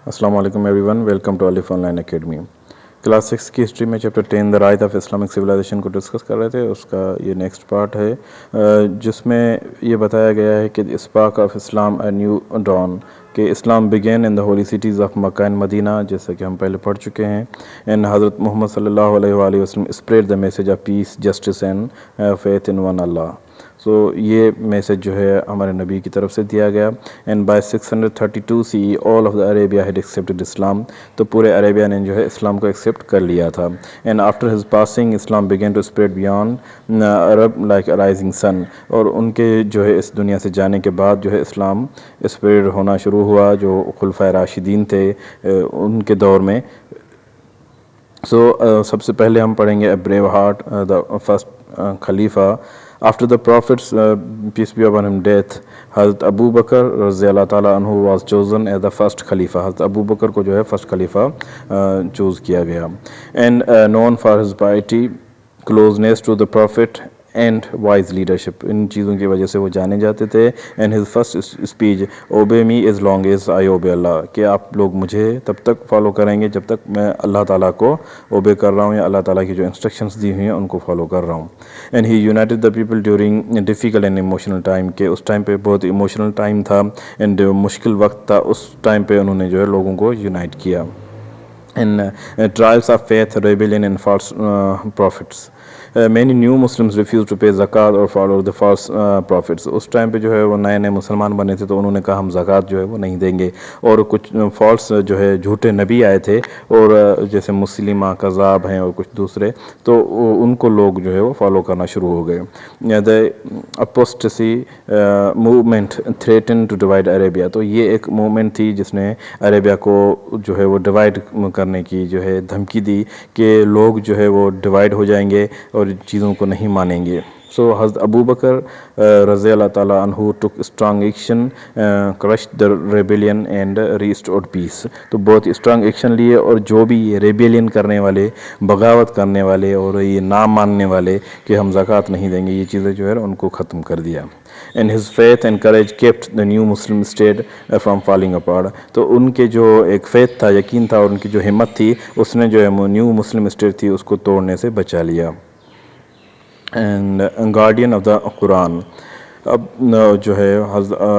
अस्सलाम वालेकुम everyone, welcome to Alif online academy. Class 6 की हिस्ट्री में chapter 10 the rise of Islamic civilisation को डिस्कस कर रहे थे। उसका ये नेक्स्ट पार्ट है जिसमें ये बताया गया है कि spark of Islam a new dawn कि Islam began in the holy cities of Mecca and Medina, जैसा कि हम पहले पढ़ चुके हैं। एंड हज़रत मोहम्मद सल्लल्लाहु अलैहि वसल्लम spread the message of peace, justice and faith in one Allah. So ये मैसेज जो है हमारे नबी की तरफ से दिया गया। And by 632 CE all of the Arabia had accepted Islam, तो पूरे अरेबिया ने जो है इस्लाम को एक्सेप्ट कर लिया था। And after his passing Islam began to spread beyond Arab like a rising sun, और उनके जो है इस दुनिया से जाने के बाद जो है इस्लाम स्प्रेड होना शुरू हुआ जो खुलफाए राशिदीन थे उनके दौर में। सबसे पहले हम पढ़ेंगे a brave heart, the first खलीफा after the prophets peace be upon him death. हज़रत अबू बकर रज़ी अल्लाह ताला अन्हु was chosen as the first खलीफा। हज़रत अबू बकर को जो है फर्स्ट खलीफा चूज़ किया गया। And known for his piety, closeness to the prophet and wise leadership, इन चीज़ों की वजह से वो जाने जाते थे। And his first speech obey me as long as I obey Allah, कि आप लोग मुझे तब तक फॉलो करेंगे जब तक मैं अल्लाह ताला को ओबे कर रहा हूँ या अल्लाह ताला की जो इंस्ट्रक्शंस दी हुई हैं उनको फॉलो कर रहा हूँ। And he United the people during difficult and emotional time, के उस टाइम पे बहुत इमोशनल टाइम था एंड मुश्किल वक्त था, उस टाइम पे उन्होंने जो है लोगों को यूनाइट किया। And trials of faith, rebellion and false prophets, many new Muslims refuse to pay ज़कात और फॉलो द फॉल्स प्रॉफिट्स। उस टाइम पे जो है वो नए नए मुसलमान बने थे तो उन्होंने कहा हम ज़कात जो है वो नहीं देंगे, और कुछ फॉल्स जो है झूठे नबी आए थे और जैसे मुस्लिमा कज़ाब हैं और कुछ दूसरे, तो उनको लोग जो है वो फॉलो करना शुरू हो गए। The apostasy movement threaten to divide Arabia, तो ये एक मूवमेंट थी जिसने अरेबिया को जो है वो डिवाइड करने की जो है धमकी दी कि लोग जो है वो डिवाइड हो जाएंगे और चीज़ों को नहीं मानेंगे। सो हज़रत अबू बकर रज़ी अल्लाह ताला अन्हु took strong action, crushed the rebellion and restored peace, तो बहुत स्ट्रांग एक्शन लिए और जो भी ये रेबेलियन करने वाले, बगावत करने वाले और ये ना मानने वाले कि हम ज़कात नहीं देंगे, ये चीज़ें जो है उनको ख़त्म कर दिया। And his faith and courage kept the new Muslim state from falling apart, तो उनके जो एक फेथ था, यकीन था और उनकी जो हिम्मत थी उसने जो है न्यू मुस्लिम स्टेट थी उसको तोड़ने से बचा लिया। And guardian of the Quran, अब जो है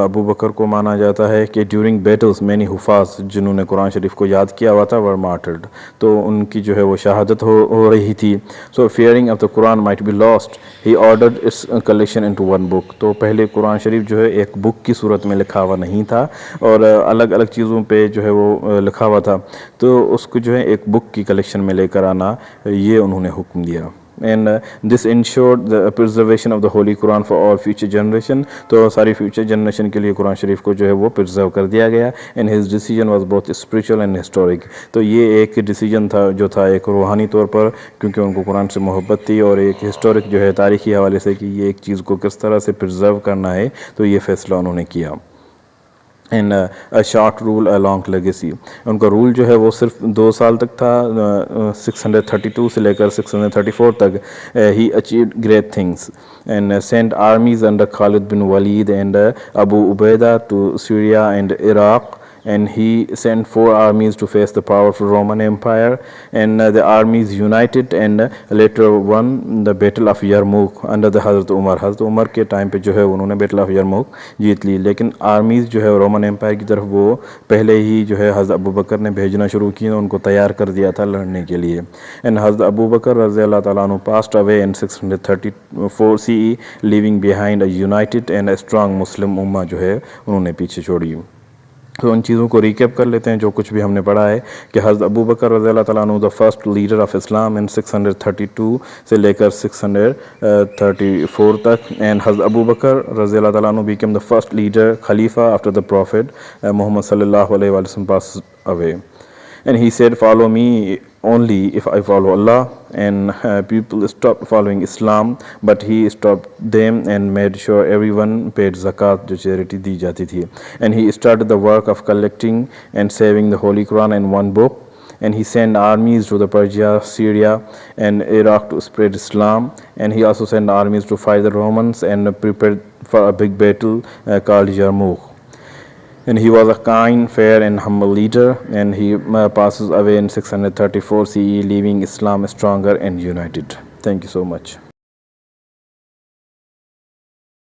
अबू बकर को माना जाता है कि ड्यूरिंग बैटल्स मैनी हुफाज, जिन्होंने कुरान शरीफ को याद किया हुआ था, वर मार्टर्ड, तो उनकी जो है वो शहादत हो रही थी। So fearing of the Quran might be lost he ordered its collection into one book, तो पहले कुरान शरीफ जो है एक बुक की सूरत में लिखा हुआ नहीं था और अलग अलग चीज़ों पे जो है वो लिखा हुआ था, तो उसको जो है एक बुक की कलेक्शन में लेकर आना, ये उन्होंने हुक्म दिया। And this insured the preservation of the Holi Quran for all future generation, तो सारी फ्यूचर जनरेशन के लिए कुरान शरीफ को जो है वो प्रिजर्व कर दिया गया। And his decision was both spiritual and historic, तो ये एक डिसीजन था जो था एक रूहानी तौर पर, क्योंकि उनको कुरान से मोहब्बत थी, और एक हिस्टोरिक जो है तारीखी हवाले से कि ये एक चीज़ को किस तरह से प्रिजर्व करना है, तो ये फैसला उन्होंने किया। And a short rule a long legacy, उनका रूल जो है वो सिर्फ 2 साल तक था, 632 से लेकर 634 तक। He achieved great things and sent armies under Khalid bin Walid and Abu Ubaida to Syria and Iraq, and he sent 4 armies to face the powerful Roman Empire, and the armies united and later won the Battle of Yarmouk under the Hazrat Umar। Hazrat Umar के time पे जो है उन्होंने Battle of Yarmouk जीत ली, लेकिन armies जो है Roman empire की तरफ वो पहले ही जो है हज़रत अबू बकर ने भेजना शुरू किया, उनको तैयार कर दिया था लड़ने के लिए। एंड हज़रत अबू बकर रज़ी अल्लाह ताला अन्हु passed away in 634 CE leaving behind a united and a strong Muslim उम्मा जो है उन्होंने पीछे छोड़ी। तो उन चीज़ों को रिकैप कर लेते हैं जो कुछ भी हमने पढ़ा है कि हज़रत अबू बकर रज़ी अल्लाह ताला अन्हु the first leader of Islam in 632 से लेकर 634 तक। एंड हज़रत अबू बकर रज़ी अल्लाह ताला अन्हु बिकेम द फर्स्ट लीडर खलीफा आफ्टर द प्रॉफिट मोहम्मद सल्लल्लाहु अलैहि वसल्लम pass away. And he said, follow me only if I follow Allah. And people stopped following Islam, but he stopped them and made sure everyone paid zakat, जो charity दी जाती थी। And he started the work of collecting and saving the Holy Quran in one book. And he sent armies to the Persia, Syria and Iraq to spread Islam. And he also sent armies to fight the Romans and prepared for a big battle called Yarmouk. and he was a kind, fair, and humble leader, and he passes away in 634 CE, leaving Islam stronger and united. Thank you so much.